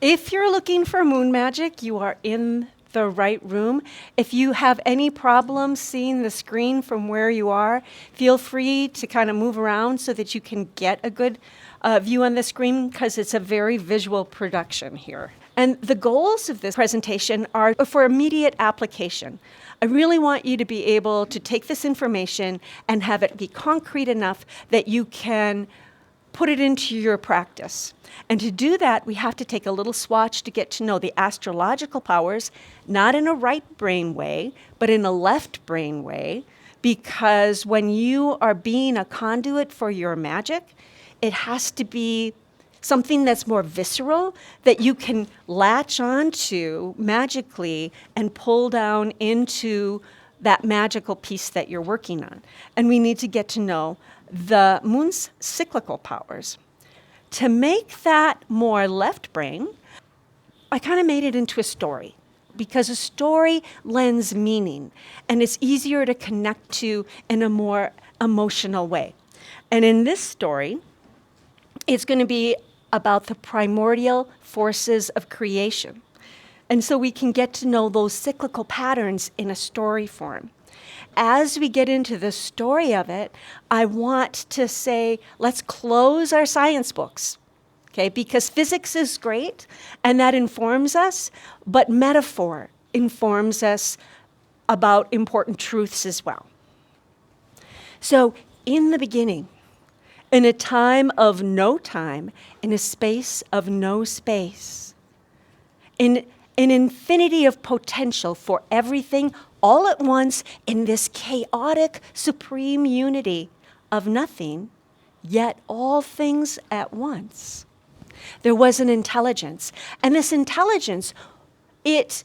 If you're looking for moon magic, you are in the right room. If you have any problems seeing the screen from where you are, feel free to kind of move around so that you can get a good view on the screen, because it's a very visual production here. And the goals of this presentation are for immediate application. I really want you to be able to take this information and have it be concrete enough that you can put it into your practice. And to do that, we have to take a little swatch to get to know the astrological powers, not in a right brain way, but in a left brain way, because when you are being a conduit for your magic, it has to be something that's more visceral, that you can latch onto magically and pull down into that magical piece that you're working on. And we need to get to know the moon's cyclical powers. To make that more left brain, I kind of made it into a story, because a story lends meaning and it's easier to connect to in a more emotional way. And in this story, it's going to be about the primordial forces of creation. And so we can get to know those cyclical patterns in a story form. As we get into the story of it, I want to say, let's close our science books, okay? Because physics is great, and that informs us, but metaphor informs us about important truths as well. So in the beginning, in a time of no time, in a space of no space, in an infinity of potential for everything all at once, in this chaotic supreme unity of nothing, yet all things at once. There was an intelligence, and this intelligence, it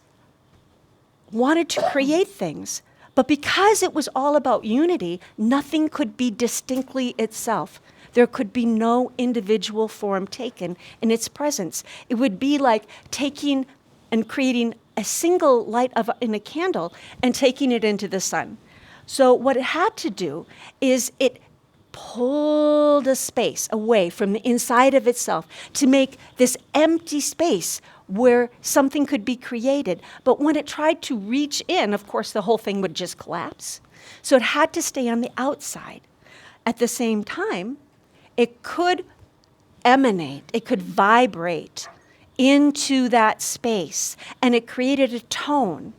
wanted to create things, but because it was all about unity, nothing could be distinctly itself. There could be no individual form taken in its presence. It would be like taking and creating a single light in a candle and taking it into the sun. So what it had to do is it pulled a space away from the inside of itself to make this empty space where something could be created. But when it tried to reach in, of course, the whole thing would just collapse. So it had to stay on the outside. At the same time, it could emanate, it could vibrate into that space, and it created a tone.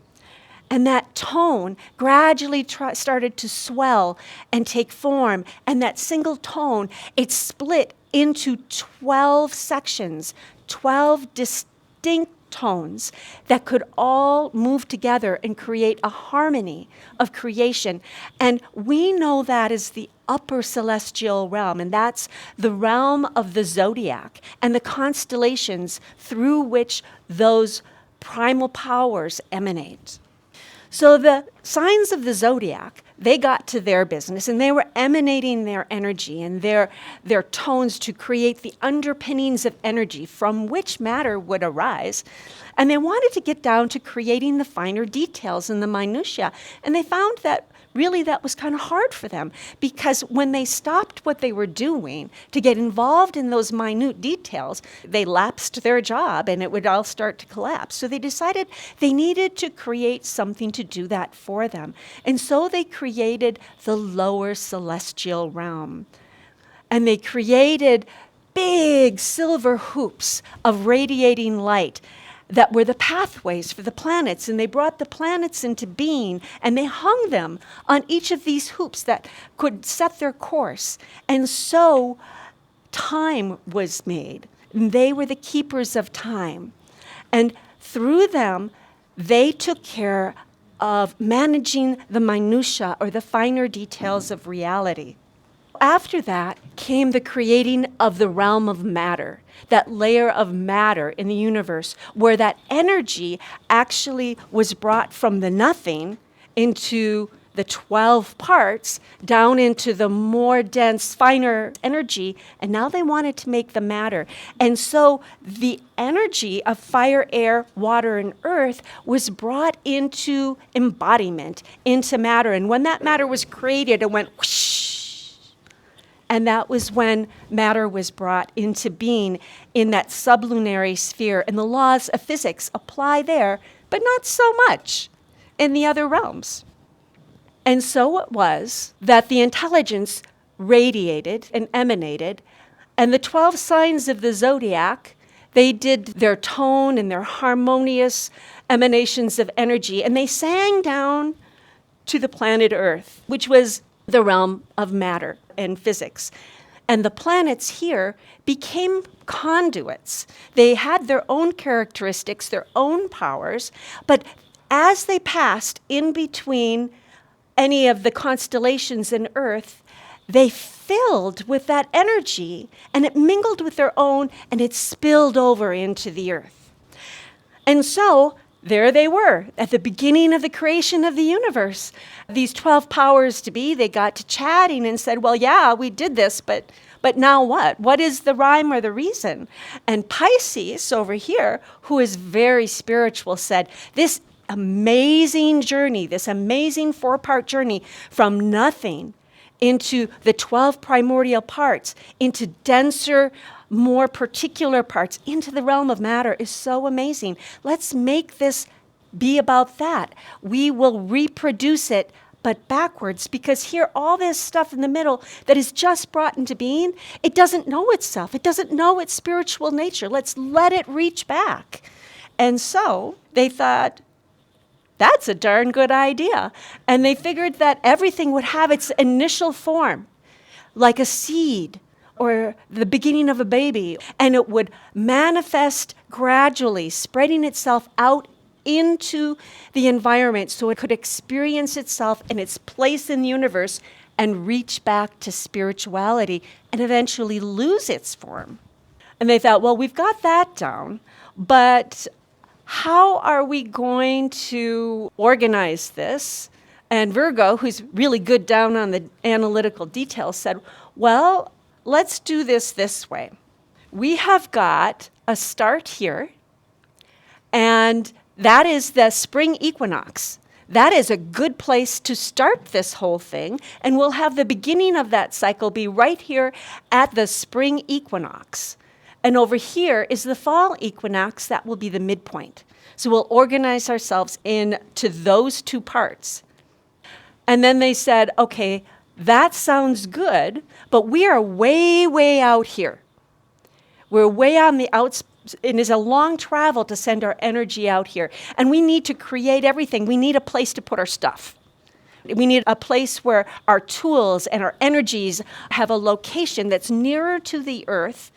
And that tone gradually started to swell and take form, and that single tone, it split into 12 sections, 12 distinct tones that could all move together and create a harmony of creation. And we know that is the upper celestial realm, and that's the realm of the Zodiac and the constellations through which those primal powers emanate. So the signs of the Zodiac, they got to their business, and they were emanating their energy and their tones to create the underpinnings of energy from which matter would arise. And they wanted to get down to creating the finer details and the minutiae. And they found that really that was kind of hard for them, because when they stopped what they were doing to get involved in those minute details, they lapsed their job and it would all start to collapse. So they decided they needed to create something to do that for them. And so they created the lower celestial realm. And they created big silver hoops of radiating light that were the pathways for the planets, and they brought the planets into being, and they hung them on each of these hoops that could set their course. And so time was made. And they were the keepers of time. And through them, they took care of managing the minutiae, or the finer details of reality. After that came the creating of the realm of matter, that layer of matter in the universe, where that energy actually was brought from the nothing into the 12 parts, down into the more dense, finer energy, and now they wanted to make the matter. And so the energy of fire, air, water, and earth was brought into embodiment, into matter. And when that matter was created, it went whoosh. And that was when matter was brought into being in that sublunary sphere. And the laws of physics apply there, but not so much in the other realms. And so it was that the intelligence radiated and emanated, and the 12 signs of the zodiac, they did their tone and their harmonious emanations of energy, and they sang down to the planet Earth, which was the realm of matter and physics. And the planets here became conduits. They had their own characteristics, their own powers, but as they passed in between any of the constellations in Earth, they filled with that energy, and it mingled with their own, and it spilled over into the Earth. And so there they were at the beginning of the creation of the universe. These 12 powers to be, they got to chatting and said, well, yeah, we did this, but now what? What is the rhyme or the reason? And Pisces over here, who is very spiritual, said, this amazing journey, this amazing 4-part journey from nothing into the 12 primordial parts, into denser, more particular parts, into the realm of matter is so amazing. Let's make this be about that. We will reproduce it, but backwards, because here, all this stuff in the middle that is just brought into being, it doesn't know itself. It doesn't know its spiritual nature. Let's let it reach back. And so they thought, that's a darn good idea. And they figured that everything would have its initial form, like a seed or the beginning of a baby, and it would manifest gradually, spreading itself out into the environment so it could experience itself and its place in the universe and reach back to spirituality and eventually lose its form. And they thought, well, we've got that down, but how are we going to organize this? And Virgo, who's really good down on the analytical details, said, well, let's do this way. We have got a start here, and that is the spring equinox. That is a good place to start this whole thing, and we'll have the beginning of that cycle be right here at the spring equinox. And over here is the fall equinox. That will be the midpoint. So we'll organize ourselves into those 2 parts. And then they said, okay, that sounds good, but we are way, way out here. We're way on the outs. It is a long travel to send our energy out here. And we need to create everything. We need a place to put our stuff. We need a place where our tools and our energies have a location that's nearer to the earth.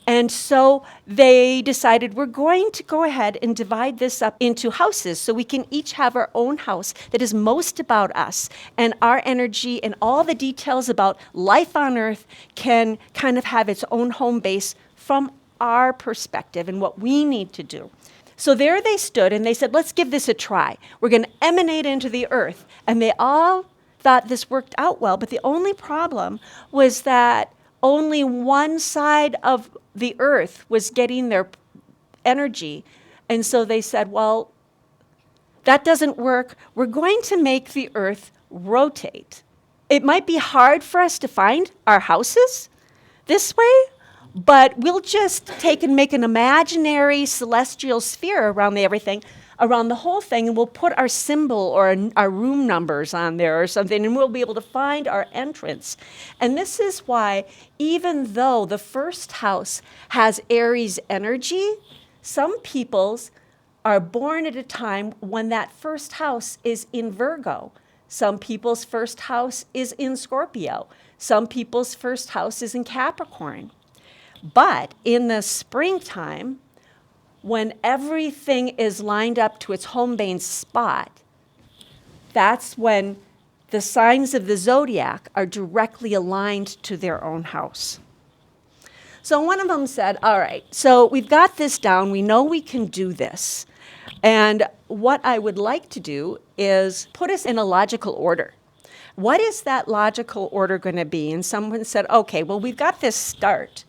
And so they decided we're going to go ahead and divide this up into houses so we can each have our own house that is most about us, and our energy and all the details about life on earth can kind of have its own home base from our perspective and what we need to do. So there they stood and they said, let's give this a try. We're going to emanate into the earth. And they all thought this worked out well, but the only problem was that only one side of the earth was getting their energy. And so they said, well, that doesn't work. We're going to make the earth rotate. It might be hard for us to find our houses this way, but we'll just take and make an imaginary celestial sphere around everything, around the whole thing, and we'll put our symbol or our room numbers on there or something, and we'll be able to find our entrance. And this is why, even though the first house has Aries energy, some peoples are born at a time when that first house is in Virgo. Some people's first house is in Scorpio. Some people's first house is in Capricorn. But in the springtime, when everything is lined up to its home base spot, that's when the signs of the zodiac are directly aligned to their own house. So one of them said, all right, so we've got this down. We know we can do this. And what I would like to do is put us in a logical order. What is that logical order going to be? And someone said, okay, well, we've got this start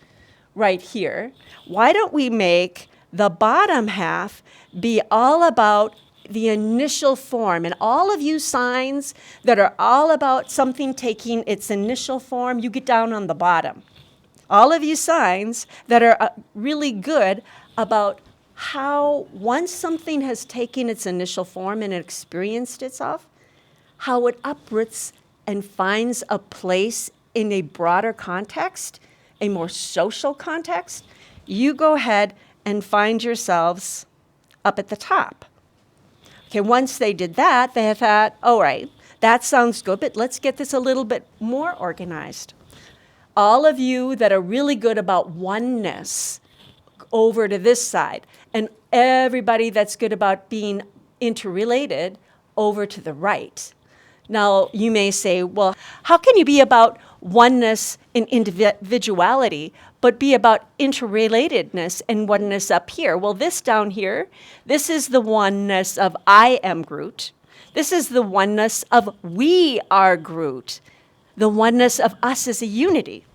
right here. Why don't we make the bottom half be all about the initial form. And all of you signs that are all about something taking its initial form, you get down on the bottom. All of you signs that are really good about how once something has taken its initial form and experienced itself, how it uproots and finds a place in a broader context, a more social context. You go ahead and find yourselves up at the top. Okay, once they did that, they thought, all right, that sounds good, but let's get this a little bit more organized. All of you that are really good about oneness, over to this side, and everybody that's good about being interrelated, over to the right. Now, you may say, well, how can you be about oneness and individuality, but be about interrelatedness and oneness up here? Well, this down here, this is the oneness of I am Groot. This is the oneness of we are Groot, the oneness of us as a unity.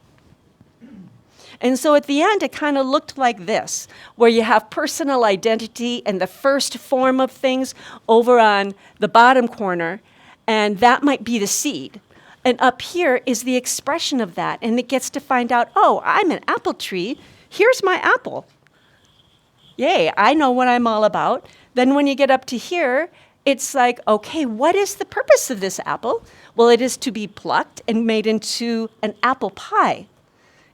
And so at the end, it kind of looked like this, where you have personal identity and the first form of things over on the bottom corner, and that might be the seed. And up here is the expression of that, and it gets to find out, oh, I'm an apple tree. Here's my apple. Yay, I know what I'm all about. Then when you get up to here, it's like, okay, what is the purpose of this apple? Well, it is to be plucked and made into an apple pie.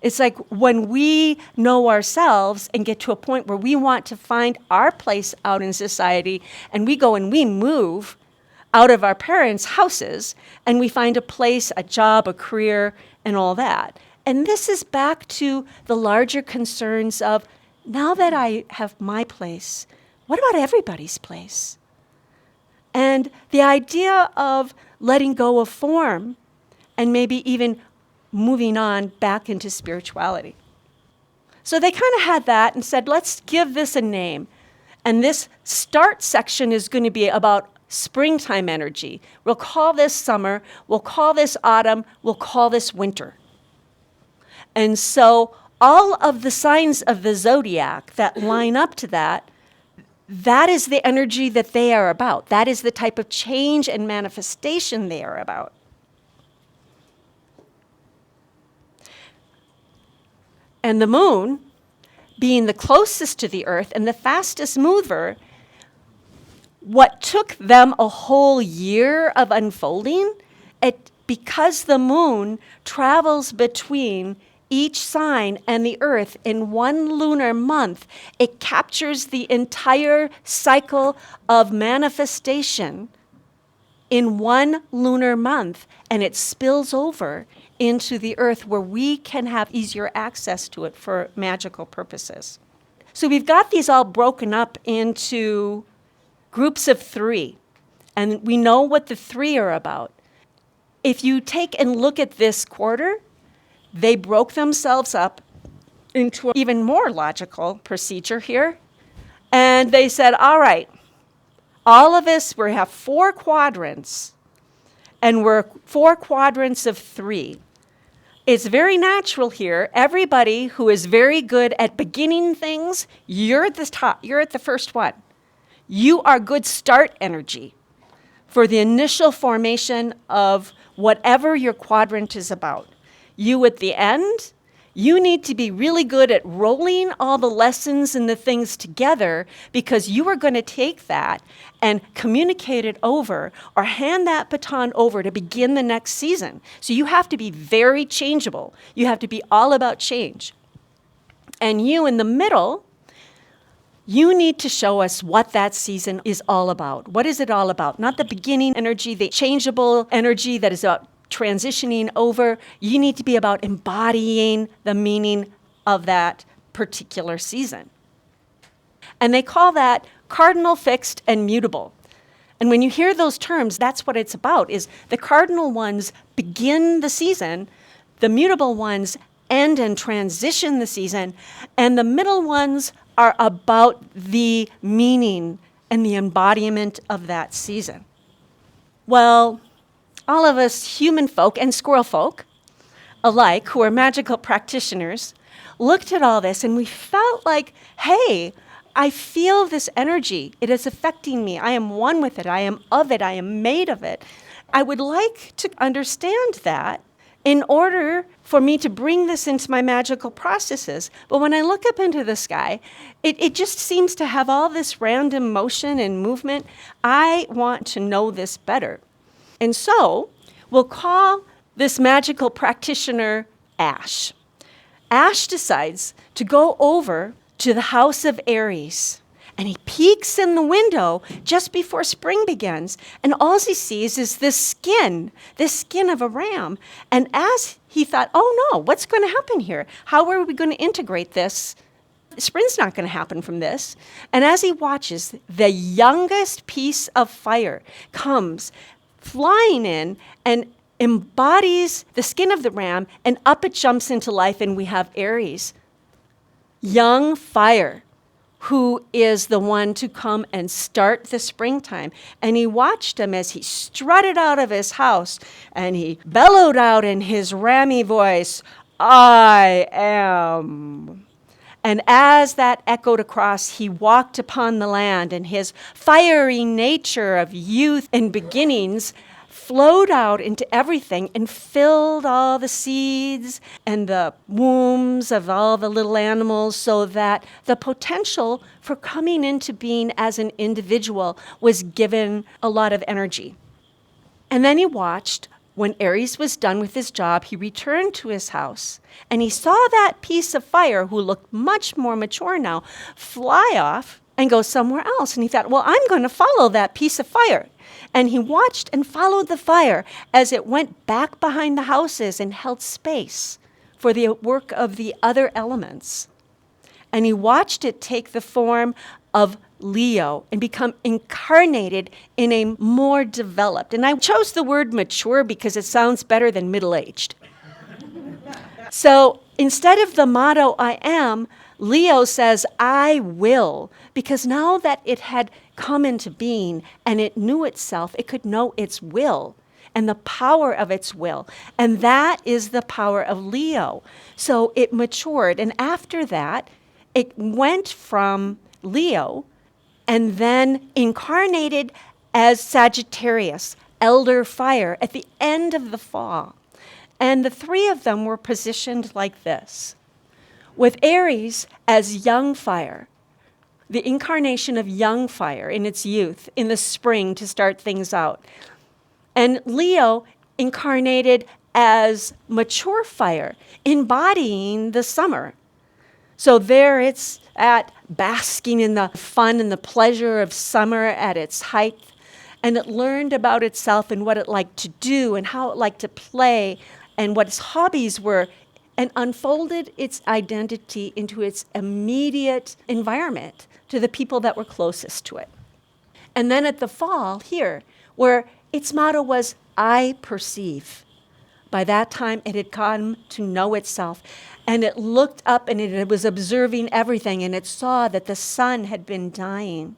It's like when we know ourselves and get to a point where we want to find our place out in society, and we go and we move out of our parents' houses, and we find a place, a job, a career, and all that. And this is back to the larger concerns of, now that I have my place, what about everybody's place? And the idea of letting go of form and maybe even moving on back into spirituality. So they kind of had that and said, let's give this a name. And this start section is going to be about springtime energy. We'll call this summer, we'll call this autumn, we'll call this winter. And so all of the signs of the zodiac that line up to that, that is the energy that they are about. That is the type of change and manifestation they are about. And the moon, being the closest to the earth and the fastest mover, what took them a whole year of unfolding, because the moon travels between each sign and the earth in one lunar month, it captures the entire cycle of manifestation in one lunar month, and it spills over into the earth where we can have easier access to it for magical purposes. So we've got these all broken up into groups of 3, and we know what the 3 are about. If you take and look at this quarter, they broke themselves up into an even more logical procedure here, and they said, all right, all of us, we have 4 quadrants, and we're 4 quadrants of 3. It's very natural here. Everybody who is very good at beginning things, you're at the top, you're at the first one. You are good start energy for the initial formation of whatever your quadrant is about. You at the end, you need to be really good at rolling all the lessons and the things together, because you are going to take that and communicate it over or hand that baton over to begin the next season. So you have to be very changeable. You have to be all about change. And you in the middle, you need to show us what that season is all about. What is it all about? Not the beginning energy, the changeable energy that is about transitioning over. You need to be about embodying the meaning of that particular season. And they call that cardinal, fixed, and mutable. And when you hear those terms, that's what it's about, is the cardinal ones begin the season, the mutable ones end and transition the season, and the middle ones are about the meaning and the embodiment of that season. Well, all of us human folk and squirrel folk alike, who are magical practitioners, looked at all this and we felt like, hey, I feel this energy. It is affecting me. I am one with it. I am of it. I am made of it. I would like to understand that in order for me to bring this into my magical processes. But when I look up into the sky, it just seems to have all this random motion and movement. I want to know this better. And so we'll call this magical practitioner Ash. Ash decides to go over to the house of Aries. And he peeks in the window just before spring begins. And all he sees is this skin of a ram. And as he thought, oh no, what's going to happen here? How are we going to integrate this? Spring's not going to happen from this. And as he watches, the youngest piece of fire comes flying in and embodies the skin of the ram, and up it jumps into life, and we have Aries. Young fire, who is the one to come and start the springtime. And he watched him as he strutted out of his house, and he bellowed out in his rammy voice, I am. And as that echoed across, he walked upon the land, and his fiery nature of youth and beginnings flowed out into everything and filled all the seeds and the wombs of all the little animals, so that the potential for coming into being as an individual was given a lot of energy. And then he watched. When Aries was done with his job, he returned to his house, and he saw that piece of fire, who looked much more mature now, fly off and go somewhere else. And he thought, well, I'm going to follow that piece of fire. And he watched and followed the fire as it went back behind the houses and held space for the work of the other elements. And he watched it take the form of Leo and become incarnated in a more developed. And I chose the word mature because it sounds better than middle-aged. So instead of the motto, I am, Leo says, I will, because now that it had come into being and it knew itself, it could know its will and the power of its will. And that is the power of Leo. So it matured. And after that, it went from Leo and then incarnated as Sagittarius, elder fire, at the end of the fall. And the three of them were positioned like this, with Aries as young fire, the incarnation of young fire in its youth, in the spring to start things out. And Leo incarnated as mature fire, embodying the summer. So there it's at basking in the fun and the pleasure of summer at its height. And it learned about itself and what it liked to do and how it liked to play and what its hobbies were, and unfolded its identity into its immediate environment, to the people that were closest to it. And then at the fall here, where its motto was, I perceive. By that time, it had come to know itself, and it looked up and it was observing everything, and it saw that the sun had been dying.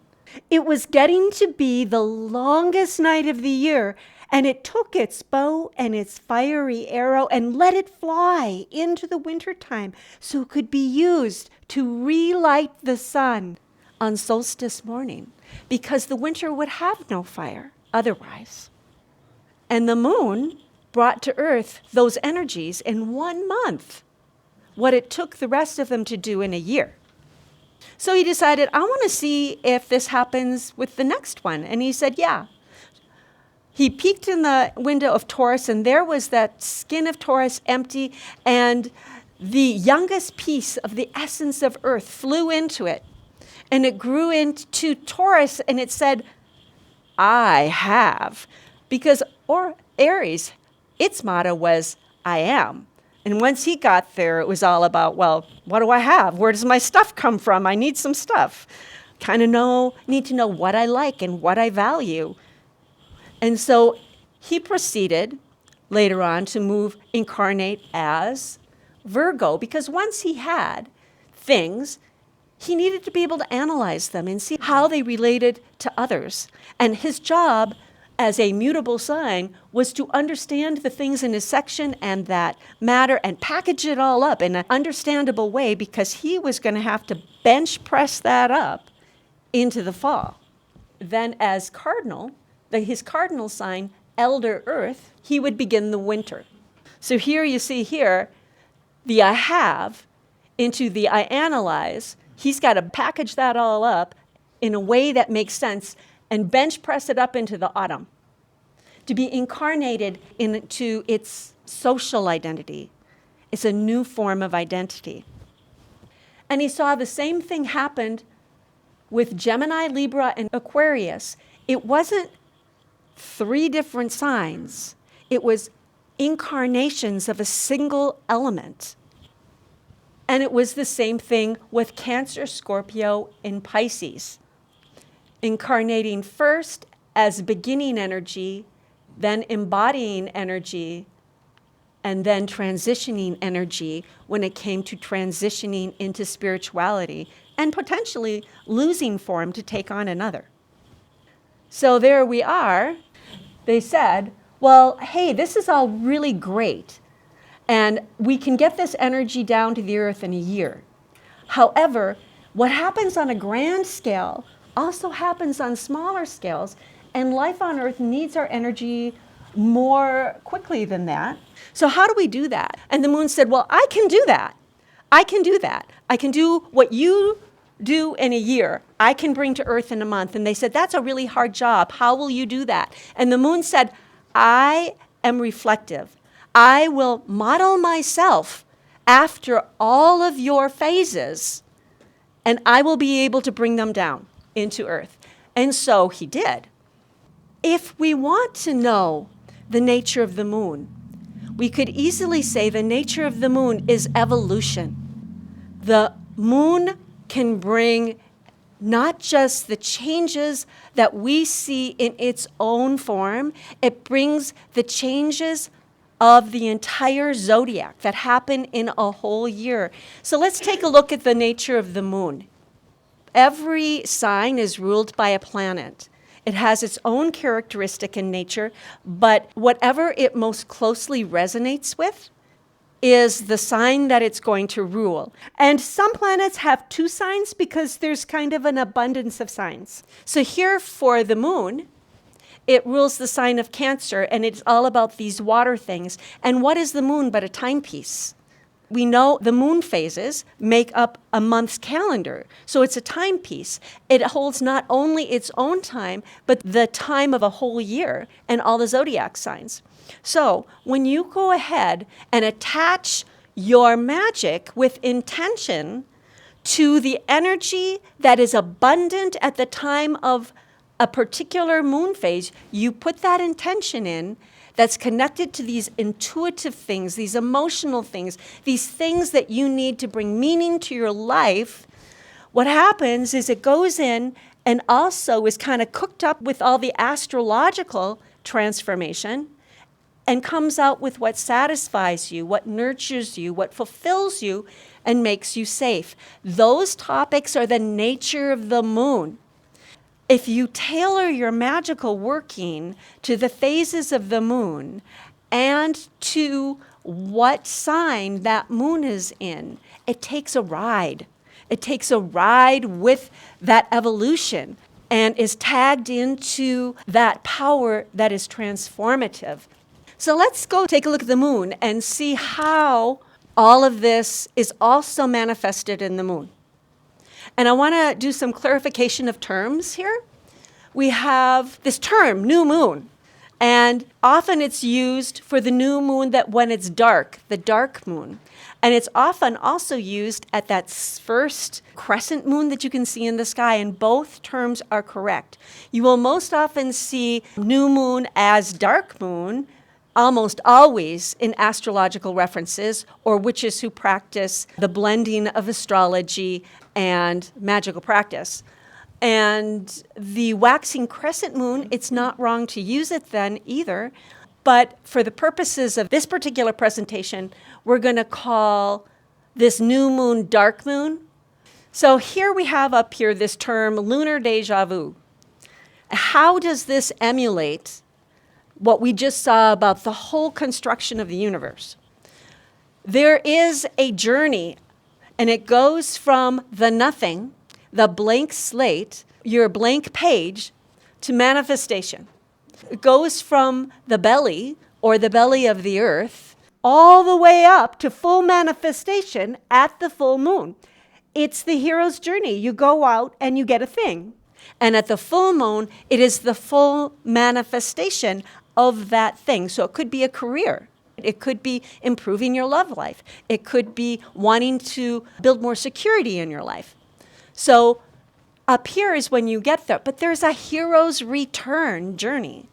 It was getting to be the longest night of the year, and it took its bow and its fiery arrow and let it fly into the wintertime so it could be used to relight the sun on solstice morning, because the winter would have no fire otherwise. And the moon brought to earth those energies in 1 month, what it took the rest of them to do in a year. So he decided, I want to see if this happens with the next one. And he said, yeah. He peeked in the window of Taurus, and there was that skin of Taurus empty, and the youngest piece of the essence of Earth flew into it. And it grew into Taurus, and it said, I have. Because Aries, its motto was, I am. And once he got there, it was all about, well, what do I have? Where does my stuff come from? I need some stuff. Need to know what I like and what I value. And so he proceeded later on to incarnate as Virgo, because once he had things, he needed to be able to analyze them and see how they related to others. And his job as a mutable sign was to understand the things in his section and that matter and package it all up in an understandable way, because he was going to have to bench press that up into the fall. Then as cardinal, his cardinal sign, elder earth, he would begin the winter. So here you see here, the I have into the I analyze. He's got to package that all up in a way that makes sense and bench press it up into the autumn to be incarnated into its social identity. It's a new form of identity. And he saw the same thing happened with Gemini, Libra, and Aquarius. It wasn't 3 different signs. It was incarnations of a single element. And it was the same thing with Cancer, Scorpio, and Pisces. Incarnating first as beginning energy, then embodying energy, and then transitioning energy when it came to transitioning into spirituality and potentially losing form to take on another. So there we are. They said, well, hey, this is all really great, and we can get this energy down to the earth in a year. However, what happens on a grand scale also happens on smaller scales, and life on earth needs our energy more quickly than that. So how do we do that? And the moon said, well, I can do that. I can do that. I can do what you do in a year. I can bring to earth in a month. And they said, that's a really hard job. How will you do that? And the moon said, I am reflective. I will model myself after all of your phases, and I will be able to bring them down into earth. And so he did. If we want to know the nature of the moon, we could easily say the nature of the moon is evolution. The moon can bring not just the changes that we see in its own form, it brings the changes of the entire zodiac that happen in a whole year. So let's take a look at the nature of the moon. Every sign is ruled by a planet. It has its own characteristic in nature, but whatever it most closely resonates with is the sign that it's going to rule. And some planets have 2 signs because there's kind of an abundance of signs. So here for the moon, it rules the sign of Cancer, and it's all about these water things. And what is the moon but a timepiece? We know the moon phases make up a month's calendar, so it's a timepiece. It holds not only its own time, but the time of a whole year and all the zodiac signs. So when you go ahead and attach your magic with intention to the energy that is abundant at the time of a particular moon phase, you put that intention in that's connected to these intuitive things, these emotional things, these things that you need to bring meaning to your life. What happens is it goes in and also is kind of cooked up with all the astrological transformation and comes out with what satisfies you, what nurtures you, what fulfills you, and makes you safe. Those topics are the nature of the moon. If you tailor your magical working to the phases of the moon and to what sign that moon is in, it takes a ride. It takes a ride with that evolution and is tagged into that power that is transformative. So let's go take a look at the moon and see how all of this is also manifested in the moon. And I want to do some clarification of terms here. We have this term, new moon, and often it's used for the new moon that when it's dark, the dark moon. And it's often also used at that first crescent moon that you can see in the sky, and both terms are correct. You will most often see new moon as dark moon, almost always in astrological references, or witches who practice the blending of astrology and magical practice. And the waxing crescent moon, it's not wrong to use it then either. But for the purposes of this particular presentation, we're going to call this new moon dark moon. So here we have up here this term lunar deja vu. How does this emulate what we just saw about the whole construction of the universe. There is a journey, and it goes from the nothing, the blank slate, your blank page, to manifestation. It goes from the belly, or the belly of the earth, all the way up to full manifestation at the full moon. It's the hero's journey. You go out and you get a thing. And at the full moon, it is the full manifestation of that thing. So it could be a career. It could be improving your love life. It could be wanting to build more security in your life. So up here is when you get there. But there's a hero's return journey.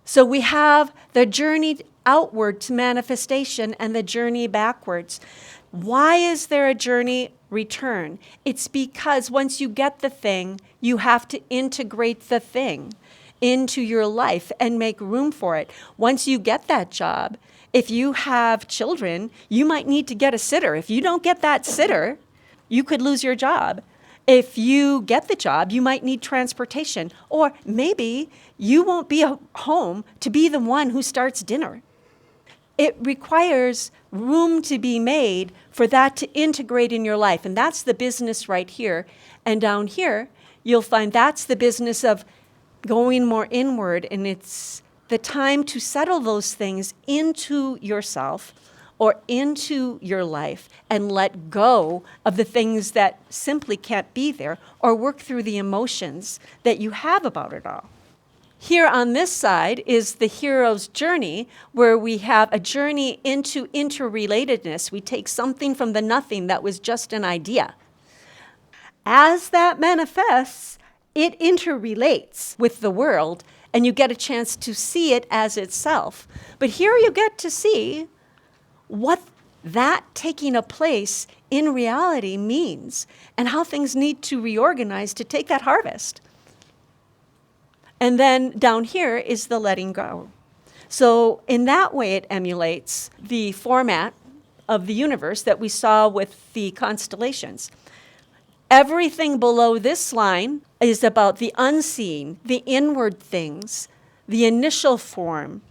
So we have the journey outward to manifestation and the journey backwards. Why is there a journey return? It's because once you get the thing, you have to integrate the thing into your life and make room for it. Once you get that job, if you have children, you might need to get a sitter. If you don't get that sitter, you could lose your job. If you get the job, you might need transportation. Or maybe you won't be home to be the one who starts dinner. It requires room to be made for that to integrate in your life. And that's the business right here. And down here, you'll find that's the business of going more inward. And it's the time to settle those things into yourself or into your life and let go of the things that simply can't be there, or work through the emotions that you have about it all. Here on this side is the hero's journey, where we have a journey into interrelatedness. We take something from the nothing that was just an idea. As that manifests, it interrelates with the world, and you get a chance to see it as itself. But here you get to see what that taking a place in reality means and how things need to reorganize to take that harvest. And then down here is the letting go. So in that way, it emulates the format of the universe that we saw with the constellations. Everything below this line is about the unseen, the inward things, the initial form.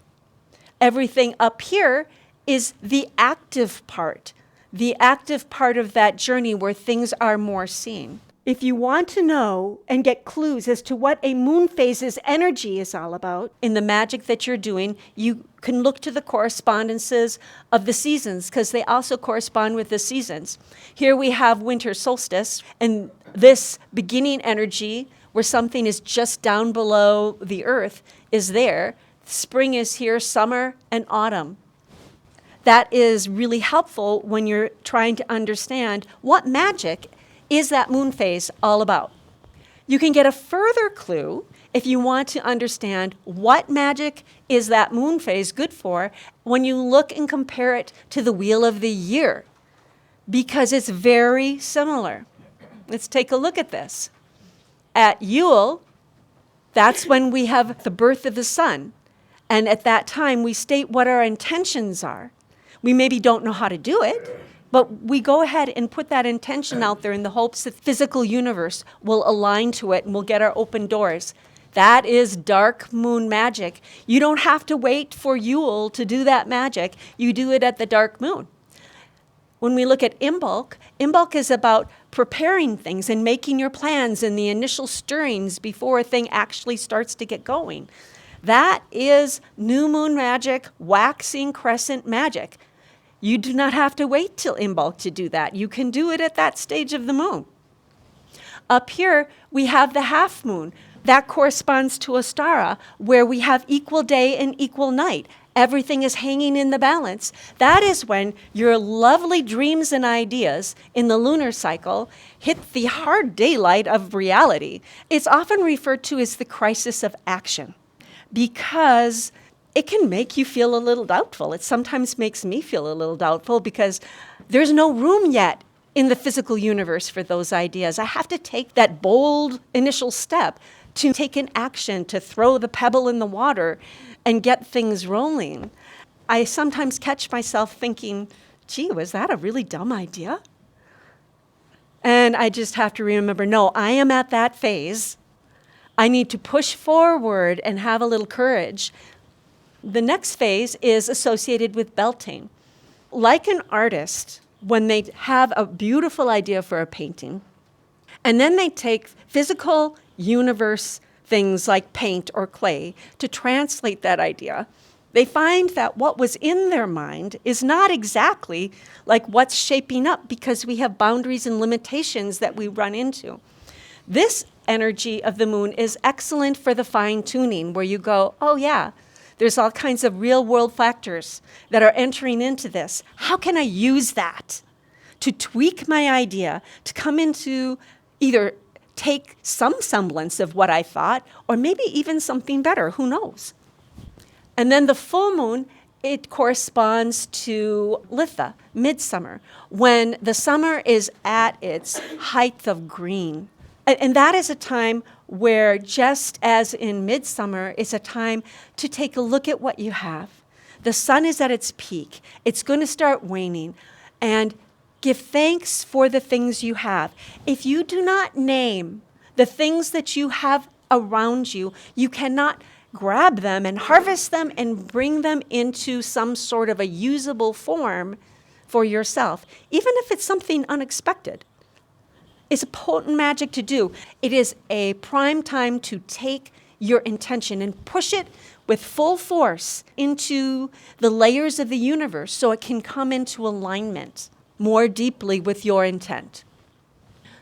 Everything up here is the active part of that journey where things are more seen. If you want to know and get clues as to what a moon phase's energy is all about in the magic that you're doing, you can look to the correspondences of the seasons, because they also correspond with the seasons. Here we have winter solstice, and this beginning energy where something is just down below the earth is there. Spring is here, summer and autumn. That is really helpful when you're trying to understand what magic is that moon phase all about. You can get a further clue if you want to understand what magic is that moon phase good for when you look and compare it to the wheel of the year, because it's very similar. Let's take a look at this. At Yule, that's when we have the birth of the sun. And at that time, we state what our intentions are. We maybe don't know how to do it, but we go ahead and put that intention out there in the hopes that the physical universe will align to it and we'll get our open doors. That is dark moon magic. You don't have to wait for Yule to do that magic. You do it at the dark moon. When we look at Imbolc is about preparing things and making your plans and the initial stirrings before a thing actually starts to get going. That is new moon magic, waxing crescent magic. You do not have to wait till Imbolc to do that. You can do it at that stage of the moon. Up here, we have the half moon. That corresponds to Ostara, where we have equal day and equal night. Everything is hanging in the balance. That is when your lovely dreams and ideas in the lunar cycle hit the hard daylight of reality. It's often referred to as the crisis of action, because it can make you feel a little doubtful. It sometimes makes me feel a little doubtful because there's no room yet in the physical universe for those ideas. I have to take that bold initial step to take an action, to throw the pebble in the water and get things rolling. I sometimes catch myself thinking, gee, was that a really dumb idea? And I just have to remember, no, I am at that phase. I need to push forward and have a little courage. The next phase is associated with belting. Like an artist, when they have a beautiful idea for a painting, and then they take physical universe things like paint or clay to translate that idea, they find that what was in their mind is not exactly like what's shaping up because we have boundaries and limitations that we run into. This energy of the moon is excellent for the fine-tuning, where you go, oh yeah, there's all kinds of real-world factors that are entering into this. How can I use that to tweak my idea, to come into either take some semblance of what I thought, or maybe even something better, who knows? And then the full moon, it corresponds to Litha, midsummer, when the summer is at its height of green. And that is a time where, just as in midsummer, it's a time to take a look at what you have. The sun is at its peak. It's going to start waning. And give thanks for the things you have. If you do not name the things that you have around you, you cannot grab them and harvest them and bring them into some sort of a usable form for yourself, even if it's something unexpected. It's a potent magic to do. It is a prime time to take your intention and push it with full force into the layers of the universe so it can come into alignment more deeply with your intent.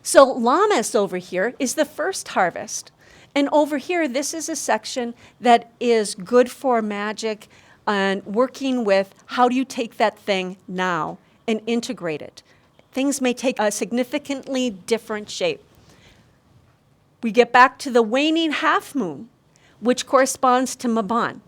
So Lammas over here is the first harvest. And over here, this is a section that is good for magic and working with how do you take that thing now and integrate it. Things may take a significantly different shape. We get back to the waning half moon, which corresponds to Mabon.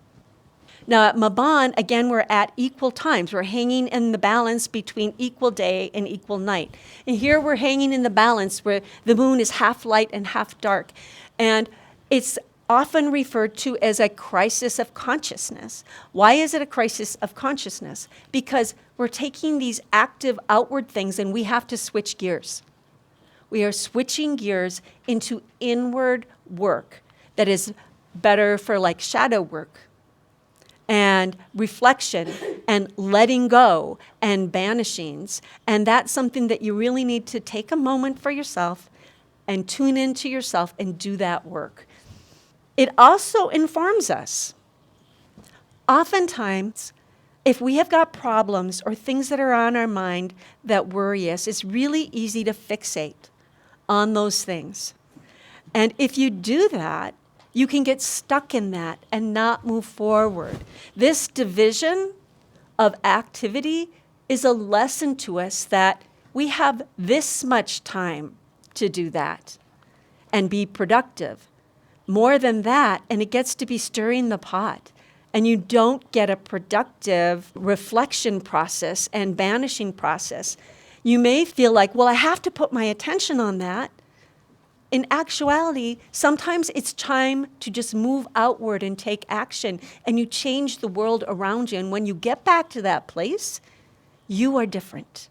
Now at Mabon, again, we're at equal times. We're hanging in the balance between equal day and equal night. And here we're hanging in the balance where the moon is half light and half dark. And it's often referred to as a crisis of consciousness. Why is it a crisis of consciousness? Because we're taking these active outward things and we have to switch gears. We are switching gears into inward work that is better for like shadow work and reflection and letting go and banishings. And that's something that you really need to take a moment for yourself and tune into yourself and do that work. It also informs us. Oftentimes, if we have got problems or things that are on our mind that worry us, it's really easy to fixate on those things. And if you do that, you can get stuck in that and not move forward. This division of activity is a lesson to us that we have this much time to do that and be productive. More than that, and it gets to be stirring the pot. And you don't get a productive reflection process and banishing process. You may feel like, well, I have to put my attention on that. In actuality, sometimes it's time to just move outward and take action, and you change the world around you. And when you get back to that place, you are different.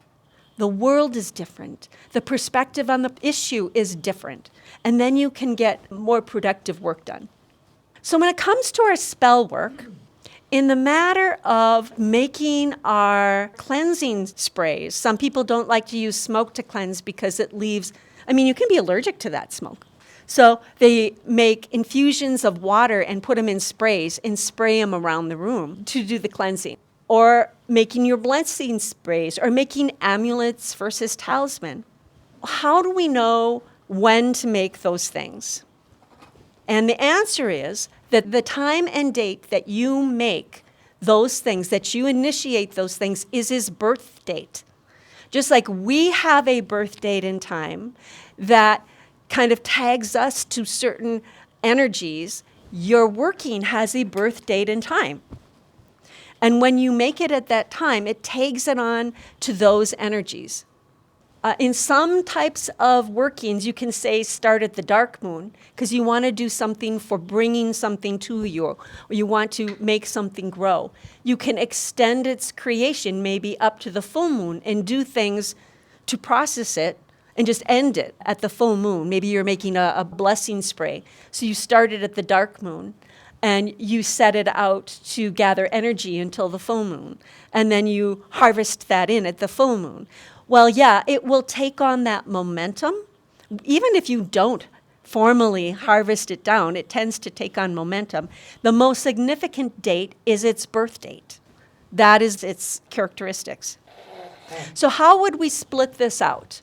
The world is different. The perspective on the issue is different. And then you can get more productive work done. So when it comes to our spell work, in the matter of making our cleansing sprays, some people don't like to use smoke to cleanse because it leaves, you can be allergic to that smoke. So they make infusions of water and put them in sprays and spray them around the room to do the cleansing. Or making your blessing sprays, or making amulets versus talisman. How do we know when to make those things? And the answer is that the time and date that you make those things, that you initiate those things, is his birth date. Just like we have a birth date in time that kind of tags us to certain energies, your working has a birth date in time. And when you make it at that time, it tags it on to those energies. In some types of workings, you can say start at the dark moon because you want to do something for bringing something to you, or you want to make something grow. You can extend its creation maybe up to the full moon and do things to process it and just end it at the full moon. Maybe you're making a blessing spray. So you started at the dark moon. and you set it out to gather energy until the full moon, and then you harvest that in at the full moon. Well, yeah, it will take on that momentum. Even if you don't formally harvest it down, it tends to take on momentum. The most significant date is its birth date. That is its characteristics. So how would we split this out?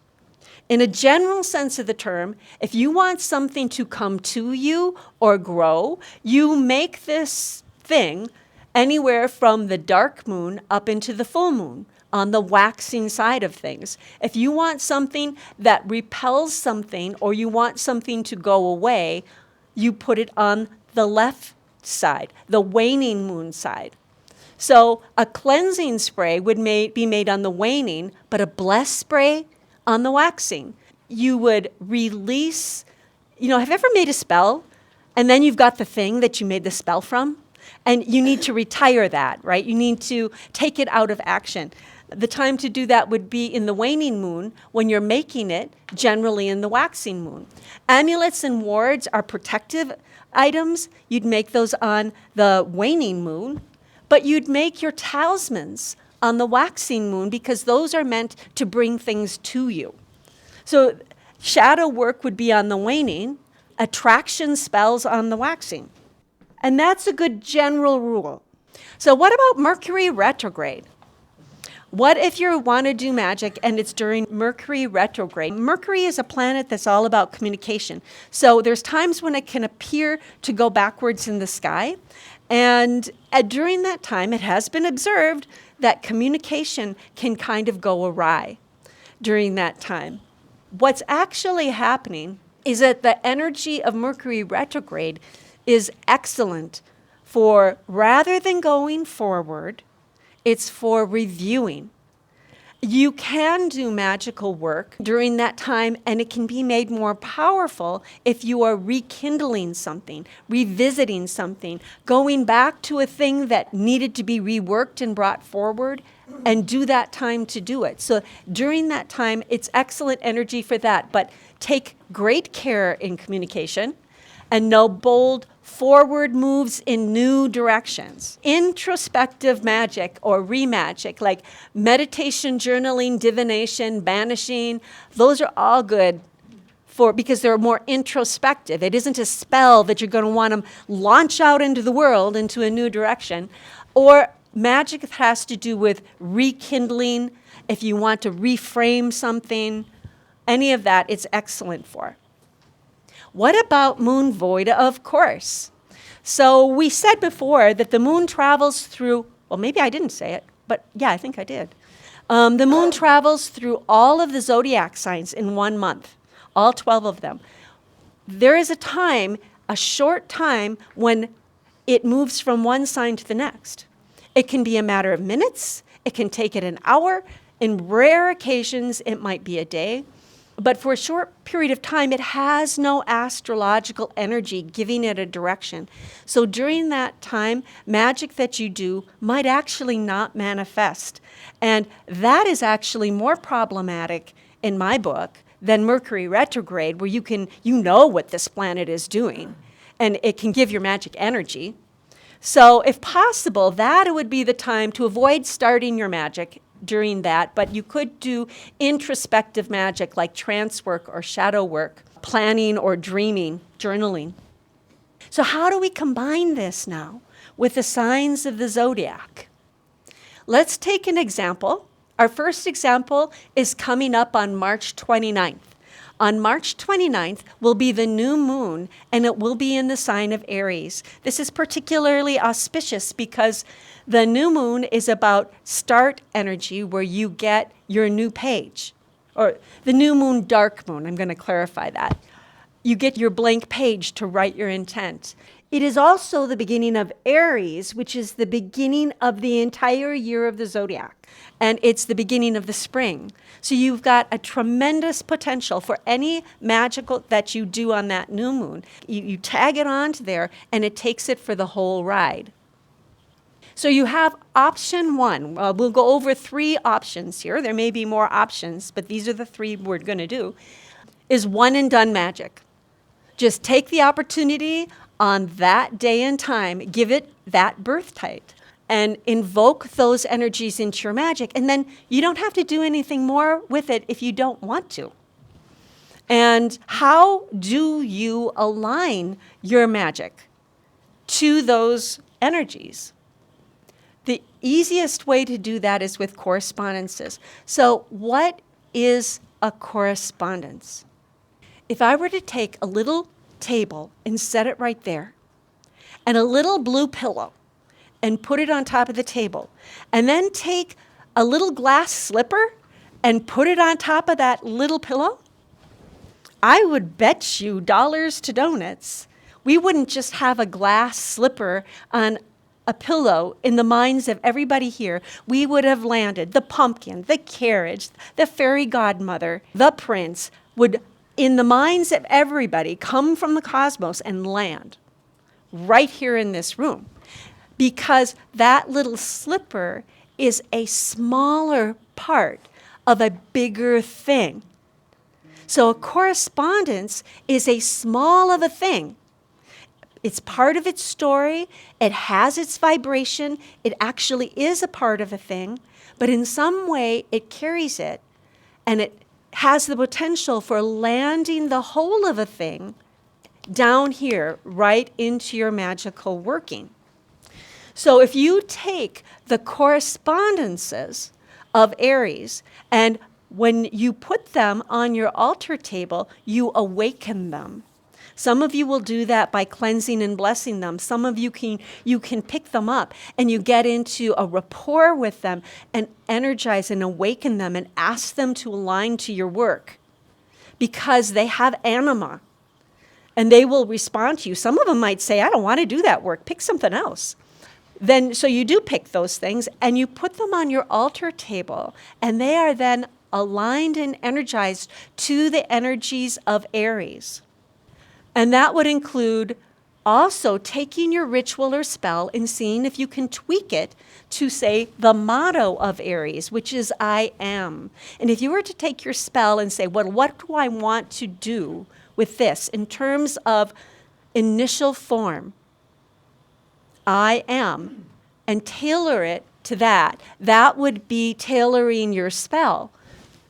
In a general sense of the term, if you want something to come to you or grow, you make this thing anywhere from the dark moon up into the full moon on the waxing side of things. If you want something that repels something or you want something to go away, you put it on the left side, the waning moon side. So a cleansing spray would be made on the waning, but a blessed spray on the waxing. You would release, have you ever made a spell and then you've got the thing that you made the spell from? And you need to retire that, right? You need to take it out of action. The time to do that would be in the waning moon when you're making it, generally in the waxing moon. Amulets and wards are protective items. You'd make those on the waning moon, but you'd make your talismans on the waxing moon because those are meant to bring things to you. So shadow work would be on the waning, attraction spells on the waxing. And that's a good general rule. So what about Mercury retrograde? What if you want to do magic and it's during Mercury retrograde? Mercury is a planet that's all about communication. So there's times when it can appear to go backwards in the sky. And during that time, it has been observed that communication can kind of go awry during that time. What's actually happening is that the energy of Mercury retrograde is excellent for, rather than going forward, it's for reviewing. You can do magical work during that time, and it can be made more powerful if you are rekindling something, revisiting something, going back to a thing that needed to be reworked and brought forward, and do that time to do it. So during that time, it's excellent energy for that, but take great care in communication and no bold forward moves in new directions. Introspective magic or re-magic, like meditation, journaling, divination, banishing, those are all good because they're more introspective. It isn't a spell that you're going to want to launch out into the world into a new direction. Or magic that has to do with rekindling, if you want to reframe something, any of that it's excellent for. What about moon void? Of course. So we said before that the moon travels through, well, maybe I didn't say it, but yeah, I think I did. The moon travels through all of the zodiac signs in 1 month, all 12 of them. There is a time, a short time, when it moves from one sign to the next. It can be a matter of minutes. It can take it an hour. In rare occasions, it might be a day. But for a short period of time, it has no astrological energy giving it a direction. So during that time, magic that you do might actually not manifest. And that is actually more problematic in my book than Mercury retrograde, where you know what this planet is doing, and it can give your magic energy. So if possible, that would be the time to avoid starting your magic during that, but you could do introspective magic like trance work or shadow work, planning or dreaming, journaling. So how do we combine this now with the signs of the zodiac? Let's take an example. Our first example is coming up on March 29th. On March 29th will be the new moon, and it will be in the sign of Aries. This is particularly auspicious because the new moon is about start energy, where you get your new page. Or the new moon, dark moon, I'm going to clarify that. You get your blank page to write your intent. It is also the beginning of Aries, which is the beginning of the entire year of the zodiac. And it's the beginning of the spring. So you've got a tremendous potential for any magical that you do on that new moon. You tag it onto there, and it takes it for the whole ride. So you have option one. We'll go over 3 options here. There may be more options, but these are the 3 we're going to do. Is one and done magic. Just take the opportunity on that day and time, give it that birth type, and invoke those energies into your magic. And then you don't have to do anything more with it if you don't want to. And how do you align your magic to those energies? The easiest way to do that is with correspondences. So what is a correspondence? If I were to take a little table and set it right there, and a little blue pillow, and put it on top of the table, and then take a little glass slipper and put it on top of that little pillow, I would bet you dollars to donuts we wouldn't just have a glass slipper on a pillow in the minds of everybody here. We would have landed the pumpkin, the carriage, the fairy godmother, the prince would, in the minds of everybody, come from the cosmos and land right here in this room. Because that little slipper is a smaller part of a bigger thing. So a correspondence is a small of a thing. It's part of its story. It has its vibration. It actually is a part of a thing. But in some way, it carries it. And it has the potential for landing the whole of a thing down here, right into your magical working. So if you take the correspondences of Aries and when you put them on your altar table, you awaken them. Some of you will do that by cleansing and blessing them. Some of you can pick them up and you get into a rapport with them and energize and awaken them and ask them to align to your work because they have anima and they will respond to you. Some of them might say, I don't want to do that work. Pick something else. Then, so you do pick those things and you put them on your altar table and they are then aligned and energized to the energies of Aries. And that would include also taking your ritual or spell and seeing if you can tweak it to say the motto of Aries, which is I am. And if you were to take your spell and say, well, what do I want to do with this in terms of initial form? I am, and tailor it to that. That would be tailoring your spell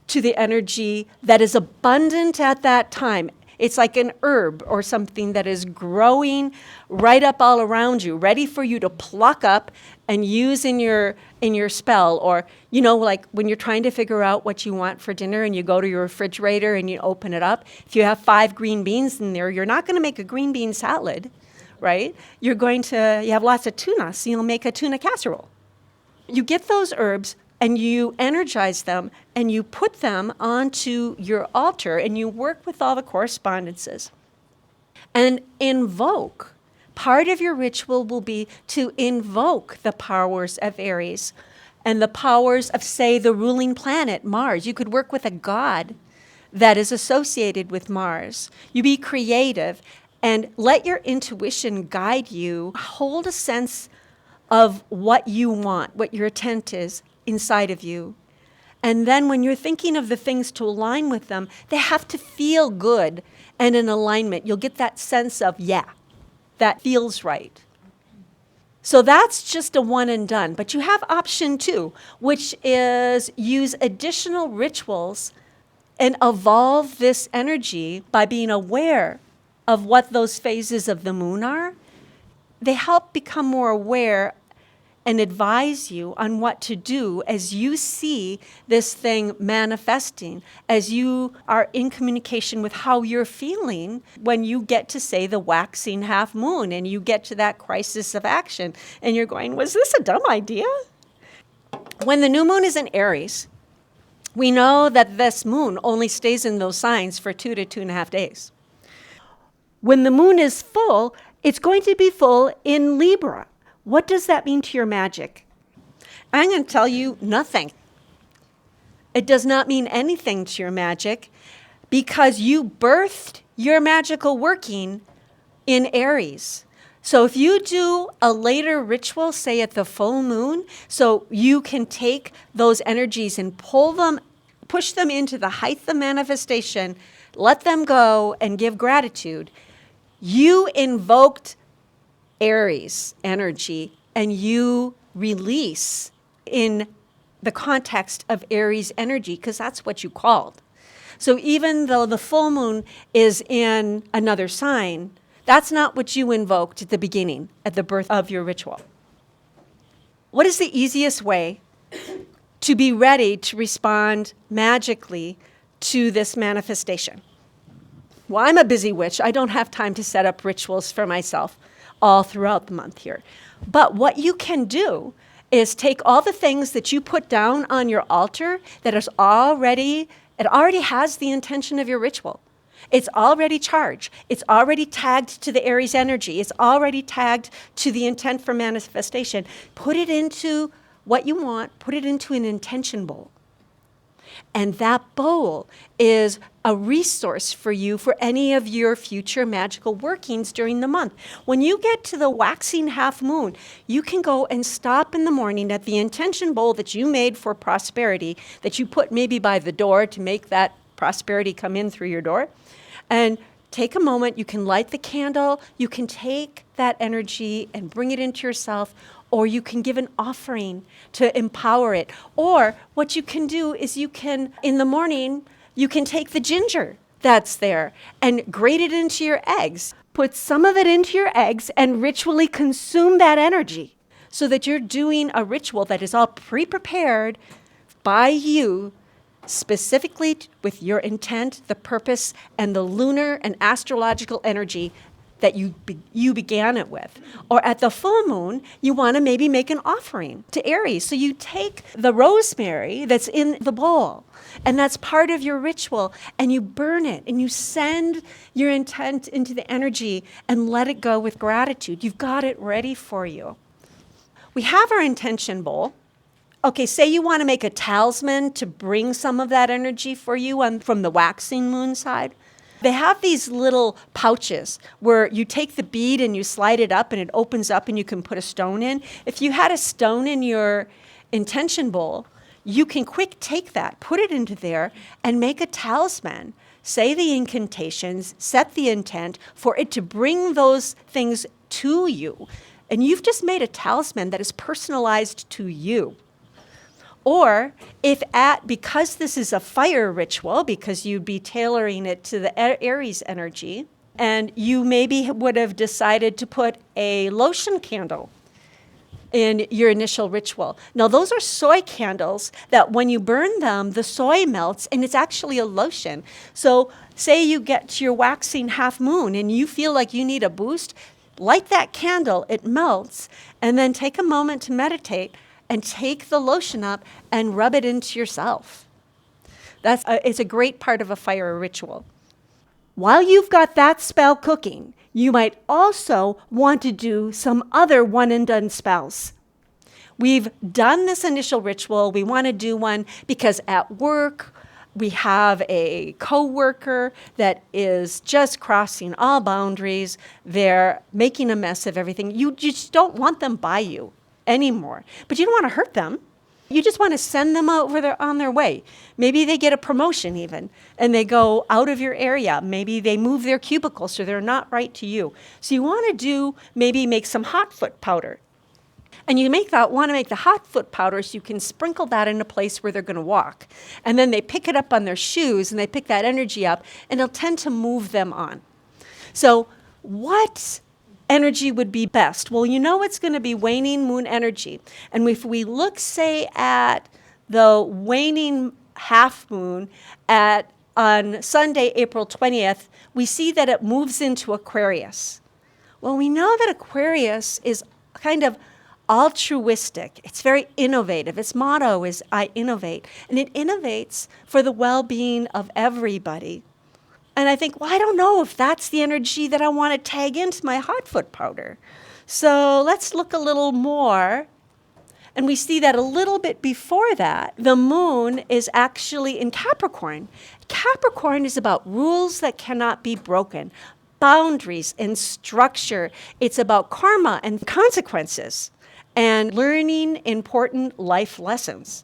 to the energy that is abundant at that time. It's like an herb or something that is growing right up all around you, ready for you to pluck up and use in your spell. Or, you know, like when you're trying to figure out what you want for dinner and you go to your refrigerator and you open it up, if you have 5 green beans in there, you're not going to make a green bean salad, right? You have lots of tuna, so you'll make a tuna casserole. You get those herbs and you energize them and you put them onto your altar and you work with all the correspondences. And invoke. Part of your ritual will be to invoke the powers of Aries and the powers of, say, the ruling planet, Mars. You could work with a god that is associated with Mars. You be creative and let your intuition guide you. Hold a sense of what you want, what your intent is inside of you. And then when you're thinking of the things to align with them, they have to feel good and in alignment. You'll get that sense of, yeah, that feels right. So that's just a one and done. But you have option 2, which is use additional rituals and evolve this energy by being aware of what those phases of the moon are. They help become more aware and advise you on what to do as you see this thing manifesting, as you are in communication with how you're feeling when you get to, say, the waxing half moon and you get to that crisis of action and you're going, was this a dumb idea? When the new moon is in Aries, we know that this moon only stays in those signs for 2 to 2.5 days. When the moon is full, it's going to be full in Libra. What does that mean to your magic? I'm going to tell you nothing. It does not mean anything to your magic because you birthed your magical working in Aries. So if you do a later ritual, say at the full moon, so you can take those energies and push them into the height of manifestation, let them go and give gratitude. You invoked Aries energy and you release in the context of Aries energy because that's what you called. So even though the full moon is in another sign, that's not what you invoked at the beginning, at the birth of your ritual. What is the easiest way to be ready to respond magically to this manifestation? Well, I'm a busy witch. I don't have time to set up rituals for myself all throughout the month here. But what you can do is take all the things that you put down on your altar that is already, it already has the intention of your ritual. It's already charged. It's already tagged to the Aries energy. It's already tagged to the intent for manifestation. Put it into what you want. Put it into an intention bowl. And that bowl is a resource for you for any of your future magical workings during the month. When you get to the waxing half moon, you can go and stop in the morning at the intention bowl that you made for prosperity, that you put maybe by the door to make that prosperity come in through your door. And take a moment. You can light the candle. You can take that energy and bring it into yourself. Or you can give an offering to empower it. Or what you can do is you can, in the morning, you can take the ginger that's there and grate it into your eggs. Put some of it into your eggs and ritually consume that energy so that you're doing a ritual that is all pre-prepared by you, specifically with your intent, the purpose, and the lunar and astrological energy that you began it with. Or at the full moon, you want to maybe make an offering to Aries. So you take the rosemary that's in the bowl, and that's part of your ritual, and you burn it, and you send your intent into the energy and let it go with gratitude. You've got it ready for you. We have our intention bowl. Okay, say you want to make a talisman to bring some of that energy for you from the waxing moon side. They have these little pouches where you take the bead and you slide it up and it opens up and you can put a stone in. If you had a stone in your intention bowl, you can quick take that, put it into there, and make a talisman. Say the incantations, set the intent for it to bring those things to you. And you've just made a talisman that is personalized to you. Or because this is a fire ritual, because you'd be tailoring it to the Aries energy, and you maybe would have decided to put a lotion candle in your initial ritual. Now, those are soy candles that when you burn them, the soy melts, and it's actually a lotion. So say you get to your waxing half moon, and you feel like you need a boost, light that candle, it melts, and then take a moment to meditate and take the lotion up and rub it into yourself. It's a great part of a fire ritual. While you've got that spell cooking, you might also want to do some other one-and-done spells. We've done this initial ritual. We want to do one because at work, we have a coworker that is just crossing all boundaries. They're making a mess of everything. You just don't want them by you anymore. But you don't want to hurt them. You just want to send them on their way. Maybe they get a promotion even, and they go out of your area. Maybe they move their cubicle so they're not right to you. So you want to make some hot foot powder. And you want to make the hot foot powder so you can sprinkle that in a place where they're going to walk. And then they pick it up on their shoes, and they pick that energy up, and it'll tend to move them on. So what energy would be best? Well, it's going to be waning moon energy. And if we look, say, at the waning half moon on Sunday, April 20th, we see that it moves into Aquarius. Well, we know that Aquarius is kind of altruistic. It's very innovative. Its motto is, I innovate. And it innovates for the well-being of everybody. And I think, I don't know if that's the energy that I want to tag into my hot foot powder. So let's look a little more. And we see that a little bit before that, the moon is actually in Capricorn. Capricorn is about rules that cannot be broken, boundaries and structure. It's about karma and consequences and learning important life lessons.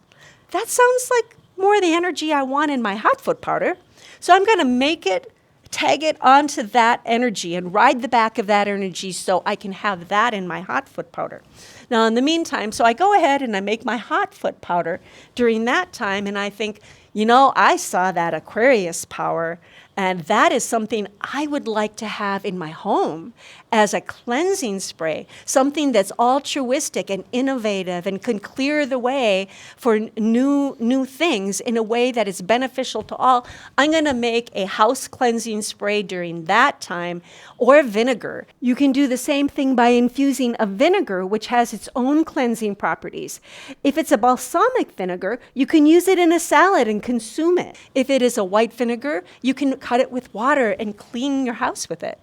That sounds like more the energy I want in my hot foot powder. So I'm going to make it tag it onto that energy and ride the back of that energy so I can have that in my hot foot powder. Now, in the meantime, so I go ahead and I make my hot foot powder during that time, and I think, I saw that Aquarius power, and that is something I would like to have in my home as a cleansing spray, something that's altruistic and innovative and can clear the way for new things in a way that is beneficial to all. I'm going to make a house cleansing spray during that time, or vinegar. You can do the same thing by infusing a vinegar, which has its own cleansing properties. If it's a balsamic vinegar, you can use it in a salad and consume it. If it is a white vinegar, you can cut it with water and clean your house with it.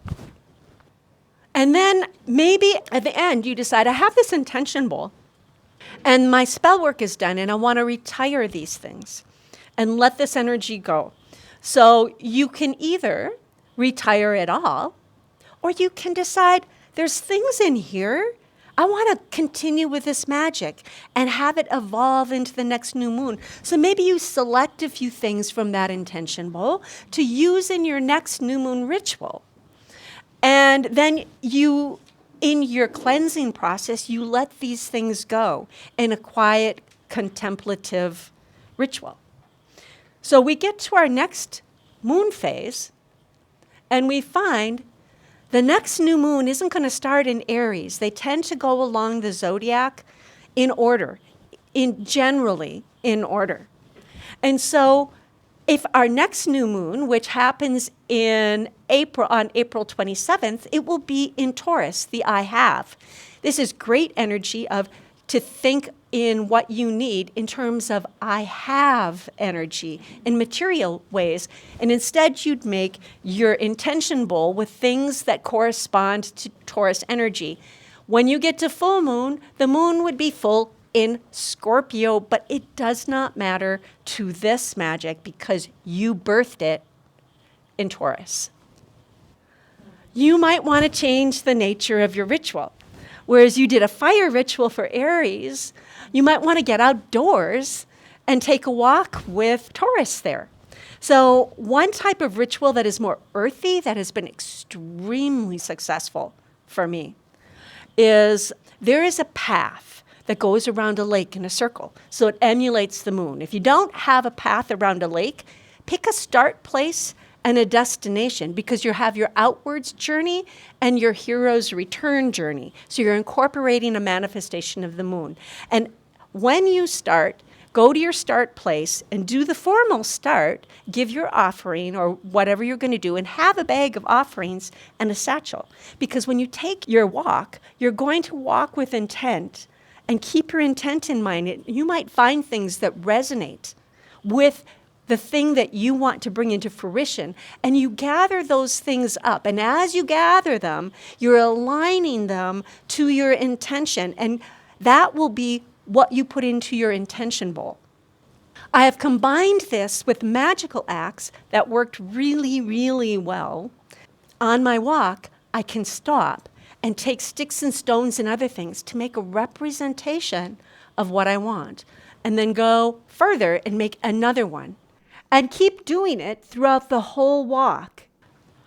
And then maybe at the end you decide, I have this intention bowl and my spell work is done and I want to retire these things and let this energy go. So you can either retire it all, or you can decide there's things in here I want to continue with this magic and have it evolve into the next new moon. So maybe you select a few things from that intention bowl to use in your next new moon ritual. And then you, in your cleansing process, you let these things go in a quiet, contemplative ritual. So we get to our next moon phase, and we find the next new moon isn't going to start in Aries. They tend to go along the zodiac in order, generally in order. And so if our next new moon, which happens on April 27th, it will be in Taurus, the I have. This is great energy to think in what you need in terms of I have energy in material ways. And instead you'd make your intention bowl with things that correspond to Taurus energy. When you get to full moon, the moon would be full in Scorpio, but it does not matter to this magic because you birthed it in Taurus. You might want to change the nature of your ritual. Whereas you did a fire ritual for Aries, you might want to get outdoors and take a walk with Taurus there. So one type of ritual that is more earthy, that has been extremely successful for me, is there is a path that goes around a lake in a circle. So it emulates the moon. If you don't have a path around a lake, pick a start place and a destination, because you have your outwards journey and your hero's return journey. So you're incorporating a manifestation of the moon. And when you start, go to your start place and do the formal start, give your offering or whatever you're going to do, and have a bag of offerings and a satchel. Because when you take your walk, you're going to walk with intent and keep your intent in mind. You might find things that resonate with the thing that you want to bring into fruition, and you gather those things up. And as you gather them, you're aligning them to your intention, and that will be what you put into your intention bowl. I have combined this with magical acts that worked really, really well. On my walk, I can stop and take sticks and stones and other things to make a representation of what I want, and then go further and make another one. And keep doing it throughout the whole walk.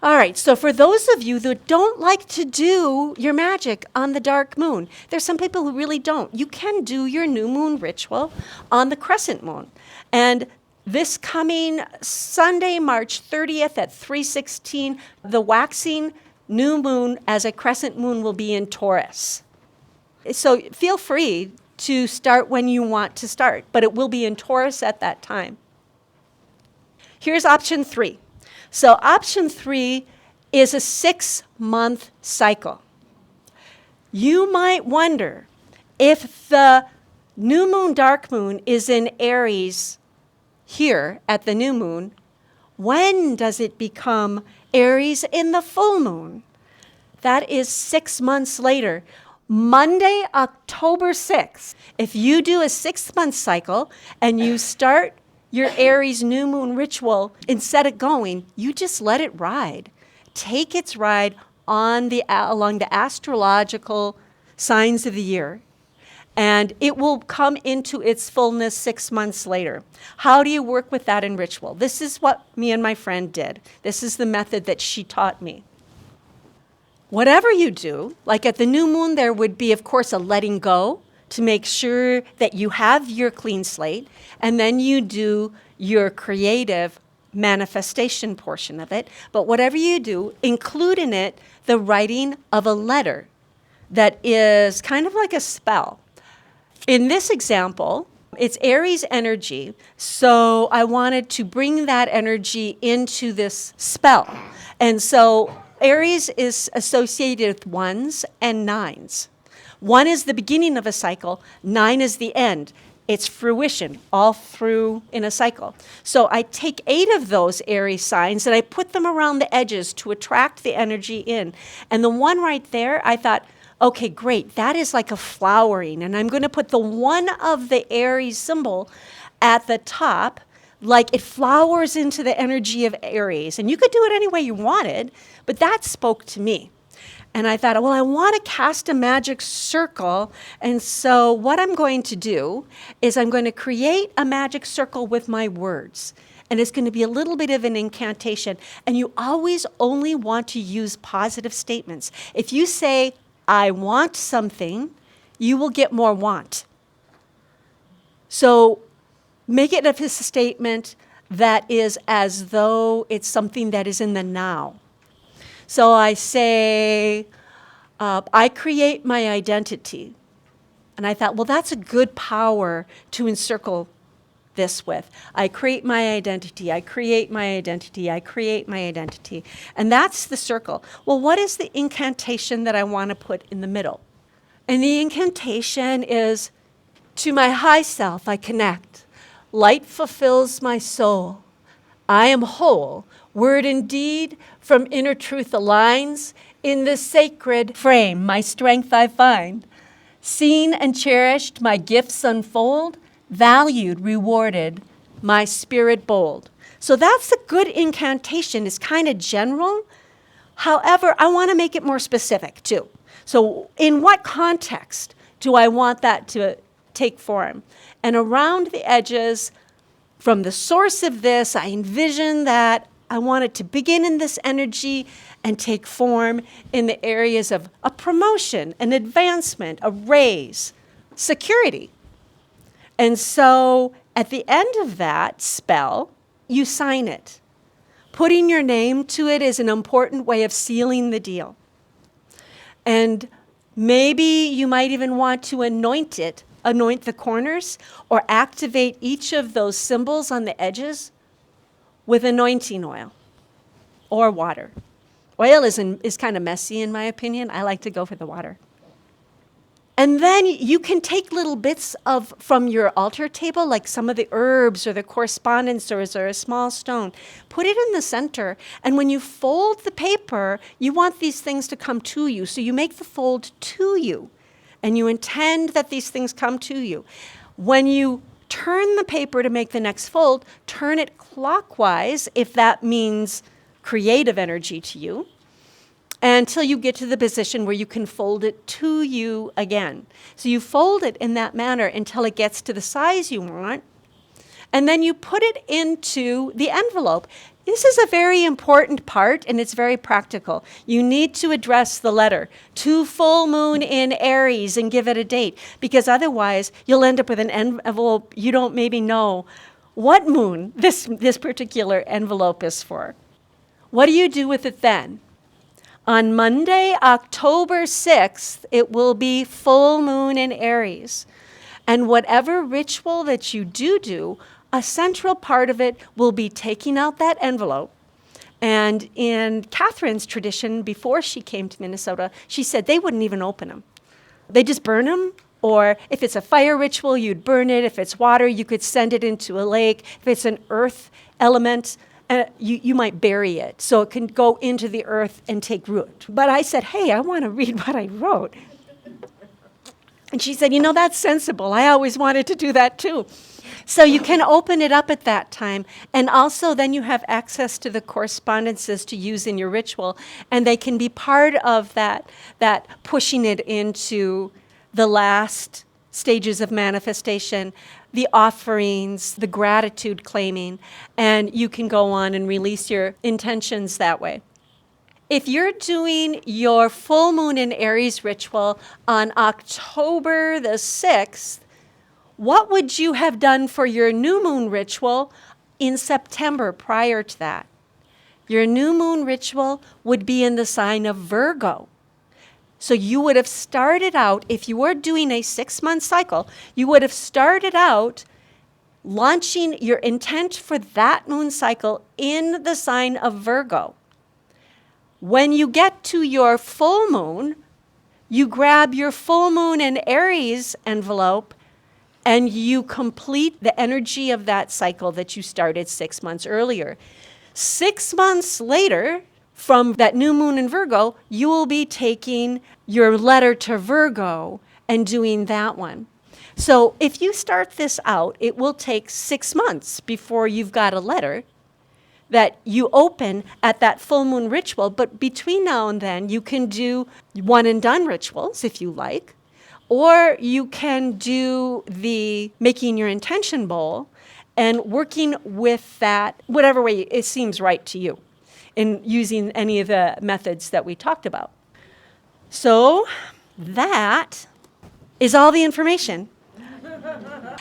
All right, so for those of you that don't like to do your magic on the dark moon, there's some people who really don't. You can do your new moon ritual on the crescent moon. And this coming Sunday, March 30th at 3:16, the waxing new moon as a crescent moon will be in Taurus. So feel free to start when you want to start, but it will be in Taurus at that time. Here's option 3. So option 3 is a 6-month cycle. You might wonder if the new moon, dark moon is in Aries here at the new moon, when does it become Aries in the full moon? That is 6 months later. Monday, October 6th. If you do a 6-month cycle and you start your Aries new moon ritual, instead of going, you just let it ride. Take its ride along the astrological signs of the year. And it will come into its fullness 6 months later. How do you work with that in ritual? This is what me and my friend did. This is the method that she taught me. Whatever you do, like at the new moon, there would be, of course, a letting go to make sure that you have your clean slate, and then you do your creative manifestation portion of it. But whatever you do, include in it the writing of a letter that is kind of like a spell. In this example, it's Aries energy, so I wanted to bring that energy into this spell. And so Aries is associated with 1s and 9s. 1 is the beginning of a cycle, 9 is the end. It's fruition all through in a cycle. So I take 8 of those Aries signs and I put them around the edges to attract the energy in. And the one right there, I thought, okay, great, that is like a flowering. And I'm going to put the one of the Aries symbol at the top, like it flowers into the energy of Aries. And you could do it any way you wanted, but that spoke to me. And I thought, well, I want to cast a magic circle. And so what I'm going to do is I'm going to create a magic circle with my words. And it's going to be a little bit of an incantation. And you always only want to use positive statements. If you say, I want something, you will get more want. So make it a statement that is as though it's something that is in the now. So I say, I create my identity. And I thought, well, that's a good power to encircle this with. I create my identity, I create my identity, I create my identity. And that's the circle. Well, what is the incantation that I want to put in the middle? And the incantation is, to my high self I connect. Light fulfills my soul. I am whole. Word and deed from inner truth aligns. In this sacred frame my strength I find. Seen and cherished my gifts unfold. Valued, rewarded, my spirit bold. So that's a good incantation. It's kind of general. However, I want to make it more specific too. So in what context do I want that to take form? And around the edges, from the source of this, I envision that I want it to begin in this energy and take form in the areas of a promotion, an advancement, a raise, security. And so at the end of that spell, you sign it. Putting your name to it is an important way of sealing the deal. And maybe you might even want to anoint it, anoint the corners, or activate each of those symbols on the edges with anointing oil or water. Oil is kind of messy in my opinion. I like to go for the water. And then you can take little bits from your altar table, like some of the herbs or the correspondences or a small stone. Put it in the center, and when you fold the paper, you want these things to come to you. So you make the fold to you, and you intend that these things come to you. When you turn the paper to make the next fold, turn it clockwise, if that means creative energy to you, until you get to the position where you can fold it to you again. So you fold it in that manner until it gets to the size you want, and then you put it into the envelope. This is a very important part, and it's very practical. You need to address the letter to full moon in Aries and give it a date, because otherwise you'll end up with an envelope you don't maybe know what moon this particular envelope is for. What do you do with it then? On Monday, October 6th, it will be full moon in Aries. And whatever ritual that you do, a central part of it will be taking out that envelope. And in Catherine's tradition, before she came to Minnesota, she said they wouldn't even open them. They just burn them. Or if it's a fire ritual, you'd burn it. If it's water, you could send it into a lake. If it's an earth element, you might bury it so it can go into the earth and take root. But I said, hey, I want to read what I wrote. And she said, that's sensible. I always wanted to do that too. So you can open it up at that time. And also then you have access to the correspondences to use in your ritual. And they can be part of that pushing it into the last stages of manifestation, the offerings, the gratitude claiming, and you can go on and release your intentions that way. If you're doing your full moon in Aries ritual on October the 6th, what would you have done for your new moon ritual in September prior to that? Your new moon ritual would be in the sign of Virgo. So you would have started out, if you were doing a 6-month cycle, you would have started out launching your intent for that moon cycle in the sign of Virgo. When you get to your full moon, you grab your full moon in Aries envelope and you complete the energy of that cycle that you started 6 months earlier. 6 months later, from that new moon in Virgo, you will be taking your letter to Virgo and doing that one. So if you start this out, it will take 6 months before you've got a letter that you open at that full moon ritual. But between now and then, you can do one and done rituals if you like, or you can do the making your intention bowl and working with that, whatever way it seems right to you, in using any of the methods that we talked about. So that is all the information.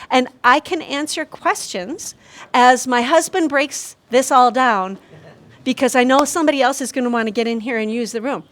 And I can answer questions as my husband breaks this all down, because I know somebody else is going to want to get in here and use the room.